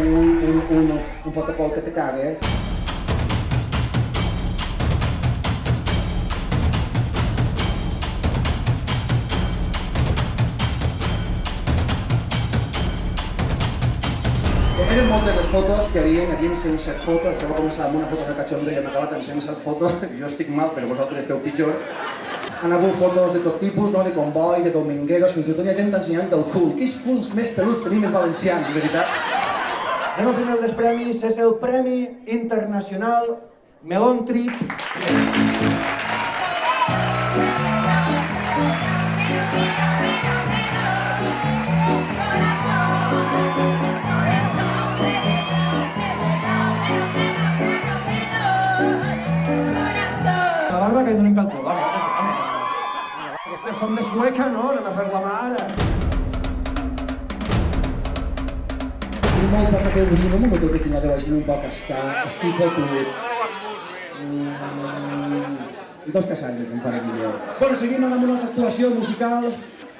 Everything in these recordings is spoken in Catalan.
ahí un fotocall que te cagues. Eren moltes les fotos que hi havia 107 fotos, això va començar amb una foto de cachondeo i hem acabat amb 107 fotos, jo estic mal, però vosaltres esteu pitjor. Han hagut fotos de tot tipus, no? De comboi, de domingueros, fins i tot hi ha gent ensenyant el cul. Quins culs més peluts tenim els valencians, de veritat? Anem al primer dels premis, és el Premi Internacional Melon Trip. La barba que donem pel cul, aquestes són de Sueca, no? Anem a fer-la mà ara. Tinc molt poca pebrina, no m'ho que tinc de la gent un poc estar, estic fotut. Dos casalles em faré millor. Bueno, seguim amb una altra actuació musical.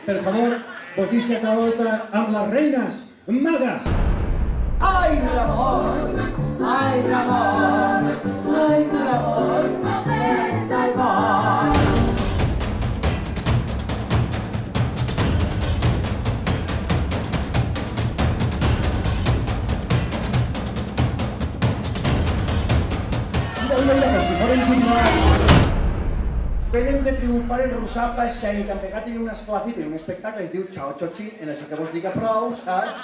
Per favor, vos deixo la volta amb les reines magas. Ai, Ramon, ai, Ramon, ai, Ramon, com està el món. Mira, com si foren jugulars. Venen de triomfar en Rusafa escènic, han pegat i un esclafit en un espectacle, es diu Chao Chochi, en això que vos diga prou, saps?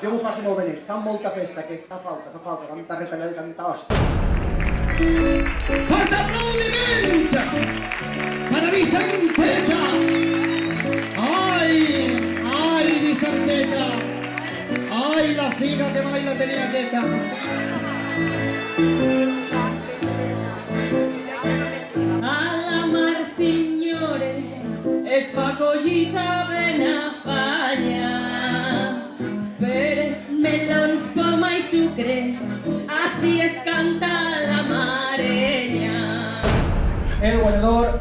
Jo m'ho passo molt bé, fan molta festa, que fa falta, tanta retallada i tanta hòstia. Fort aplaudiment para Vicenteta. Ay, Vicenteta. Ay, la figa que mai la tenía quieta. A la mar, senyores, es fa collita ben afanya. Peres, melons, poma i sucre, així es canta la marenya. El guanyador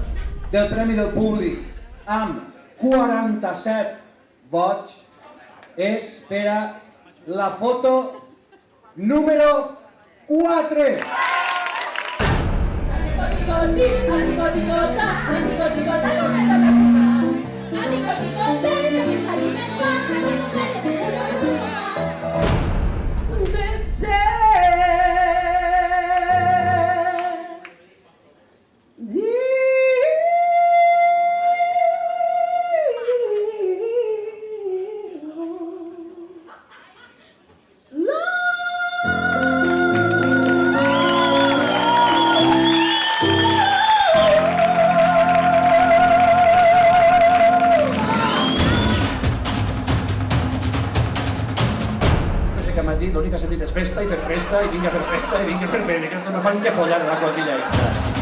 del Premi del Públic amb 47 vots és per a la foto número 4. M'has dit, l'únic que has sentit és festa i fer festa i vinga a fer festa i vinga a fer festa. Aquests no fan que follar a la quadrilla extra.